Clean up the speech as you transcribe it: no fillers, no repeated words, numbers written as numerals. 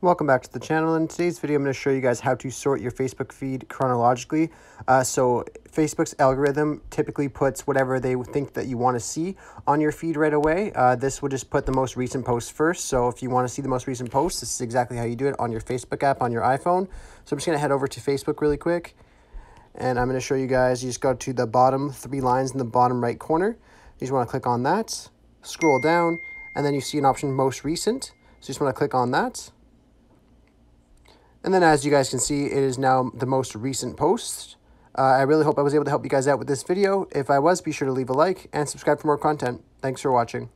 Welcome back to the channel. In today's video, I'm going to show you guys how to sort your Facebook feed chronologically. So Facebook's algorithm typically puts whatever they think that you want to see on your feed right away. This will just put the most recent posts first. So if you want to see the most recent posts, this is exactly how you do it on your Facebook app on your iPhone. So I'm just going to head over to Facebook really quick. And I'm going to show you guys, you just go to the bottom 3 lines in the bottom right corner. You just want to click on that, scroll down, and then you see an option most recent. So you just want to click on that. And then as you guys can see, it is now the most recent post. I really hope I was able to help you guys out with this video. If I was, be sure to leave a like and subscribe for more content. Thanks for watching.